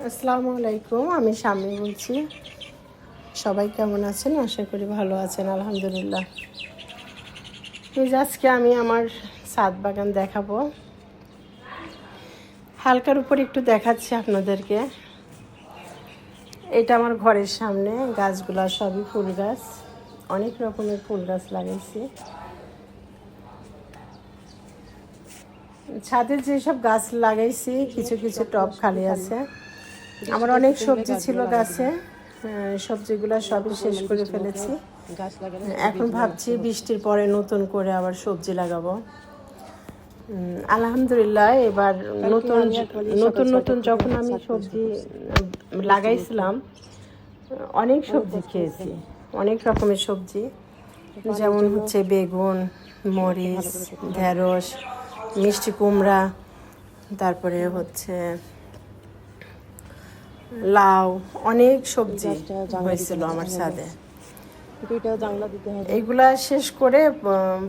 আসসালামু আলাইকুম, আমি শাম্মী বলছি। সবাই কেমন আছেন? আশা করি ভালো আছেন, আলহামদুলিল্লাহ। এই যে আজকে আমি আমার ছাদ বাগান দেখাবো, হালকার উপর একটু দেখাচ্ছি আপনাদেরকে। এটা আমার ঘরের সামনে, গাছগুলা সবই ফুল গাছ, অনেক রকমের ফুল গাছ লাগাইছি। ছাদে যেসব গাছ লাগাইছি কিছু কিছু টব খালি আছে। আমার অনেক সবজি ছিল গাছে, সবজিগুলো সবই শেষ করে ফেলেছি। এখন ভাবছি বৃষ্টির পরে নতুন করে আবার সবজি লাগাবো। আলহামদুলিল্লাহ, এবার নতুন নতুন যখন আমি সবজি লাগাইছিলাম অনেক সবজি খেয়েছি, অনেক রকমের সবজি, যেমন হচ্ছে বেগুন, মরিচ, ঢেঁড়স, মিষ্টি কুমড়া, তারপরে হচ্ছে লাউ, অনেক সবজি হয়েছিল আমার ছাদে। এইগুলা শেষ করে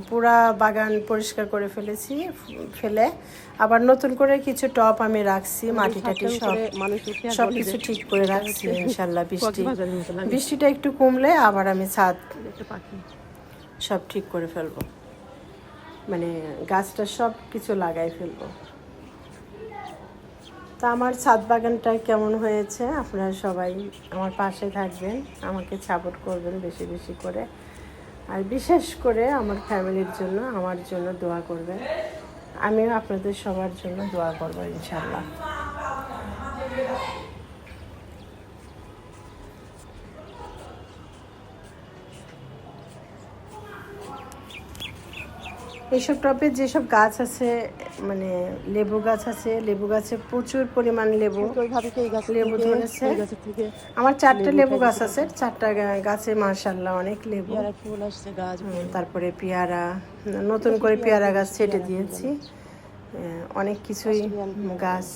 পুরা বাগান পরিষ্কার করে ফেলেছি, ফেলে আবার নতুন করে কিছু টব আমি রাখছি, মাটি টাটি সব কিছু ঠিক করে রাখছি। ইনশাল্লাহ বৃষ্টিটা একটু কমলে আবার আমি ছাদ সব ঠিক করে ফেলবো, মানে গাছটা সব কিছু লাগাই ফেলবো। তা আমার ছাদ বাগানটা কেমন হয়েছে আপনারা সবাই আমার পাশে থাকবেন, আমাকে সাপোর্ট করবেন বেশি বেশি করে, আর বিশেষ করে আমার ফ্যামিলির জন্য, আমার জন্য দোয়া করবেন। আমিও আপনাদের সবার জন্য দোয়া করবো ইনশাল্লাহ। এইসব টবে যেসব গাছ আছে, মানে লেবু গাছ আছে, লেবু গাছে প্রচুর পরিমাণ লেবু ধরেছে। আমার 4টা লেবু গাছ আছে, 4টা গাছে মাশাআল্লাহ অনেক লেবু ফুল আসছে। তারপরে পেয়ারা, নতুন করে পেয়ারা গাছ ছেটে দিয়েছি, অনেক কিছুই গাছ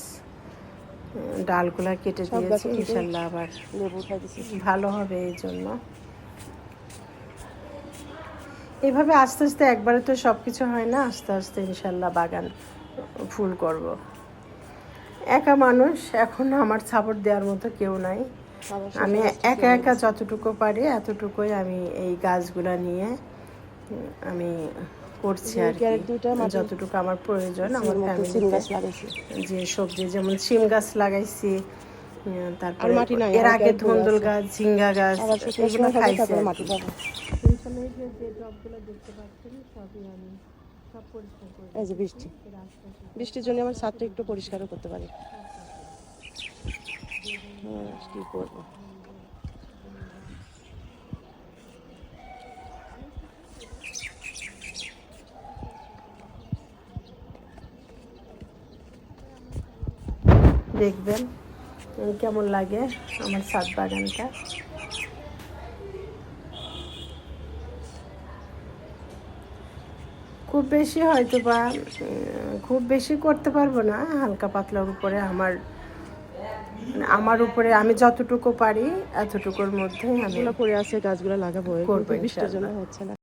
ডালগুলা কেটে দিয়েছি। ইনশাল্লাহ আবার ভালো হবে, এই জন্য এভাবে আস্তে আস্তে, একবারে তো সব কিছু হয় না, আস্তে আস্তে ইনশাল্লাহ বাগান ফুল করব। একা মানুষ, এখন আমার সাপোর্ট দেওয়ার মতো কেউ নাই। আমি একা একা যতটুকু পারি এতটুকুই আমি এই গাছগুলা নিয়ে আমি করছি আর কি, যতটুকু আমার প্রয়োজন। আমার ফ্যামিলিতে যে সবজি, যেমন শিম গাছ লাগাইছি, তারপরে এর আগে ধুন্দুল গাছ, ঝিঙ্গা গাছ, এগুলো খাইছি। এই যে বৃষ্টির জন্য আমার ছাদটা একটু পরিষ্কারও করতে পারি। কি করবো, দেখবেন কেমন লাগে আমার ছাদ বাগানটা। খুব বেশি হয়তো বা খুব বেশি করতে পারবো না, হালকা পাতলার উপরে আমার উপরে আমি যতটুকু পারি এতটুকুর মধ্যে আমি পড়ে আছে, গাছগুলো লাগাবো, বৃষ্টির জন্য হচ্ছে না।